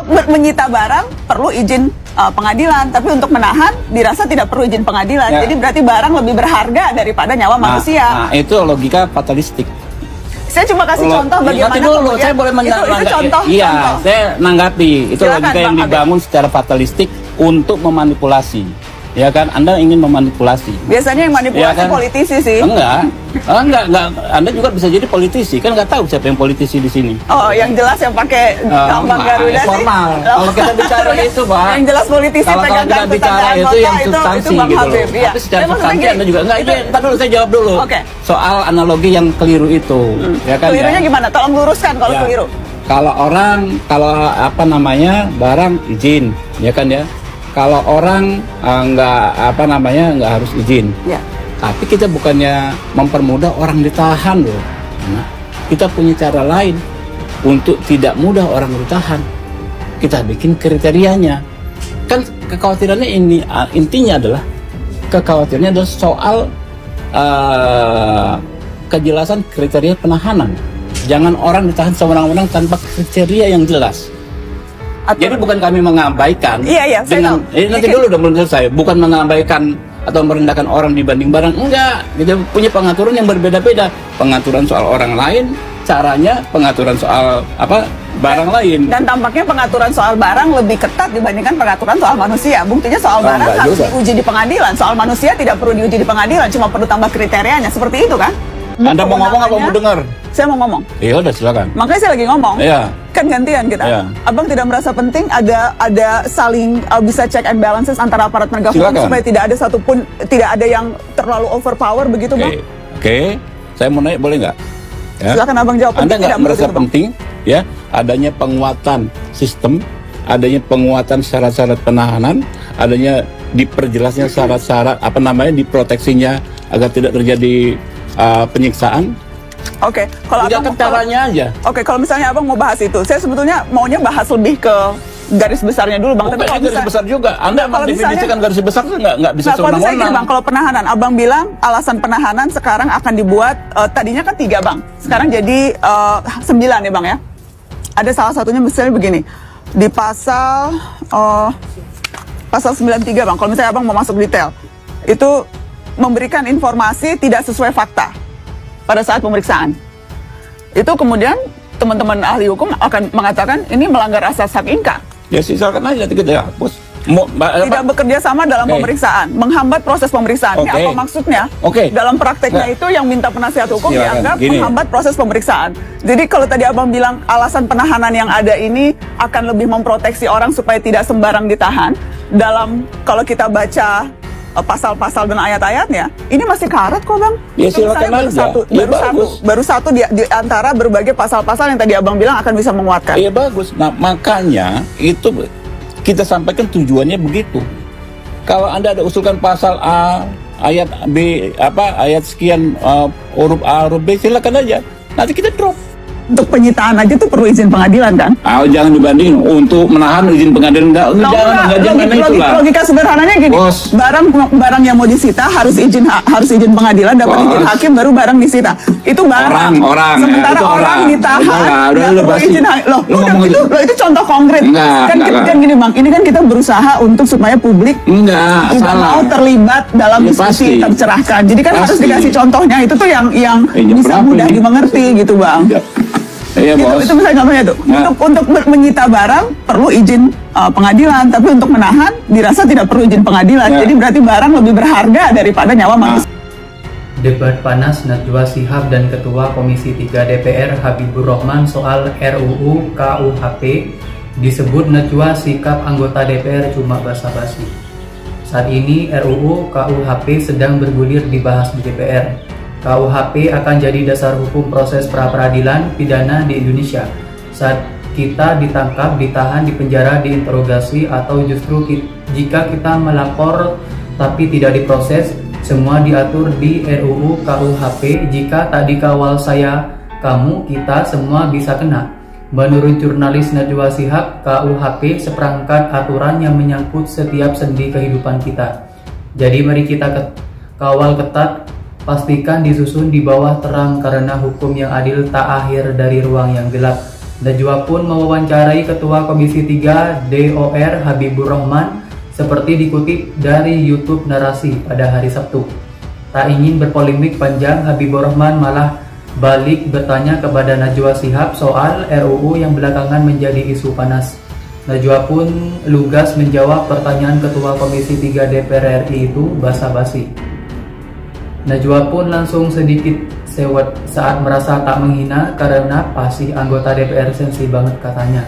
Menyita barang perlu izin pengadilan, tapi untuk menahan dirasa tidak perlu izin pengadilan. Ya. Jadi berarti barang lebih berharga daripada nyawa manusia. Nah, itu logika fatalistik. Saya cuma kasih contoh bagaimana dulu, saya boleh itu contoh. Iya, contoh. saya nanggapi. Itu Silakan, logika yang dibangun secara fatalistik untuk memanipulasi. Ya kan, Anda ingin memanipulasi. Biasanya yang manipulasi ya kan? Politisi sih. Enggak. Anda juga bisa jadi politisi, kan nggak tahu siapa yang politisi di sini. Oh, yang jelas yang pakai lambang Garuda formal. Kalau kita bicara itu, Pak. Yang jelas politisi kalau kita bicara itu yang substansi gitu loh. Ya. Tapi secara substansi Anda juga enggak. Itu entar dulu saya jawab dulu. Okay. Soal analogi yang keliru itu. Ya kan? Kelirunya gimana? Tolong luruskan kalau keliru. Kalau barang izin, ya kan ya. Kalau orang nggak harus izin. Ya. Tapi kita bukannya mempermudah orang ditahan loh. Nah, kita punya cara lain untuk tidak mudah orang ditahan. Kita bikin kriterianya. Kan kekhawatirannya ini intinya adalah soal kejelasan kriteria penahanan. Jangan orang ditahan sewenang-wenang tanpa kriteria yang jelas. Jadi bukan kami mengabaikan dengan nanti dulu udah belum selesai, bukan mengabaikan atau merendahkan orang dibanding barang, enggak. Kita punya pengaturan yang berbeda-beda, pengaturan soal orang lain, caranya pengaturan soal barang lain. Dan tampaknya pengaturan soal barang lebih ketat dibandingkan pengaturan soal manusia. Buktinya soal barang harus diuji di pengadilan, soal manusia tidak perlu diuji di pengadilan, cuma perlu tambah kriterianya, seperti itu kan? Anda mau ngomong apa mau dengar? Saya mau ngomong. Ya udah silakan. Makanya saya lagi ngomong. Iya. Kan gantian kita. Iya. Abang tidak merasa penting ada saling bisa check and balances antara aparat penegak hukum supaya tidak ada satupun, tidak ada yang terlalu overpower begitu, Bang? Oke. Saya mau nanya, boleh nggak? Ya. Silakan Abang jawab. Anda nggak merasa penting ya adanya penguatan sistem, adanya penguatan syarat-syarat penahanan, adanya diperjelasnya syarat-syarat diproteksinya agar tidak terjadi penyiksaan. Oke, kalau Abang caranya aja. Oke, kalau misalnya Abang mau bahas itu, saya sebetulnya maunya bahas lebih ke garis besarnya dulu, Bang. Tapi kalau garis besar juga, Anda mendefinisikan garis besar nggak bisa sewenang-wenang. Bang, kalau penahanan, Abang bilang alasan penahanan sekarang akan dibuat tadinya kan 3, Bang. Sekarang jadi 9 ya, Bang ya. Ada salah satunya misalnya begini di pasal 93, Bang. Kalau misalnya Abang mau masuk detail, itu memberikan informasi tidak sesuai fakta pada saat pemeriksaan. Itu kemudian teman-teman ahli hukum akan mengatakan ini melanggar asas hak inka. Ya silakan aja kita hapus. Tidak bekerja sama dalam pemeriksaan, menghambat proses pemeriksaan. Ini apa maksudnya? Dalam prakteknya itu yang minta penasihat hukum dianggap menghambat proses pemeriksaan. Jadi kalau tadi Abang bilang alasan penahanan yang ada ini akan lebih memproteksi orang supaya tidak sembarang ditahan, dalam kalau kita baca pasal-pasal dan ayat-ayatnya, ini masih karet kok, Bang. Ya silakan aja. Baru satu di antara berbagai pasal-pasal yang tadi Abang bilang akan bisa menguatkan. Iya bagus. Nah makanya itu kita sampaikan tujuannya begitu. Kalau Anda ada usulkan pasal A, ayat B, ayat sekian, huruf A, huruf B, silakan aja. Nanti kita drop. Untuk penyitaan aja tuh perlu izin pengadilan kan? Jangan dibandingin untuk menahan izin pengadilan jangan itulah. Logika sederhananya gini, barang yang mau disita harus izin pengadilan, dapat izin hakim baru barang disita. Itu barang. Sementara orang ditahan perlu izin itu contoh konkret. Kan gini, Bang, ini kan kita berusaha untuk supaya publik tidak mau terlibat dalam diskusi tercerahkan. Jadi kan harus dikasih contohnya, itu tuh yang bisa mudah dimengerti gitu, Bang. Iya, itu misalnya contohnya tuh. Untuk menyita barang perlu izin pengadilan, tapi untuk menahan dirasa tidak perlu izin pengadilan. Jadi berarti barang lebih berharga daripada nyawa manusia. Debat panas Najwa Shihab dan Ketua Komisi 3 DPR Habibur Rahman soal RUU KUHP. Disebut Najwa sikap anggota DPR cuma basa-basi. Saat ini RUU KUHP sedang bergulir dibahas di DPR. KUHP akan jadi dasar hukum proses pra-peradilan pidana di Indonesia. Saat kita ditangkap, ditahan, dipenjara, diinterogasi, atau justru jika kita melapor tapi tidak diproses, semua diatur di RUU KUHP. Jika tak dikawal kamu, kita semua bisa kena. Menurut jurnalis Najwa Shihab, KUHP seperangkat aturan yang menyangkut setiap sendi kehidupan kita. Jadi mari kita kawal ketat. Pastikan disusun di bawah terang karena hukum yang adil tak akhir dari ruang yang gelap. Najwa pun mewawancarai Ketua Komisi 3 DOR Habibur Rahman seperti dikutip dari YouTube Narasi pada hari Sabtu. Tak ingin berpolemik panjang, Habibur Rahman malah balik bertanya kepada Najwa Shihab soal RUU yang belakangan menjadi isu panas. Najwa pun lugas menjawab pertanyaan Ketua Komisi 3 DPR RI itu basa-basi. Najwa pun langsung sedikit sewot saat merasa tak menghina karena pasti anggota DPR sensi banget katanya.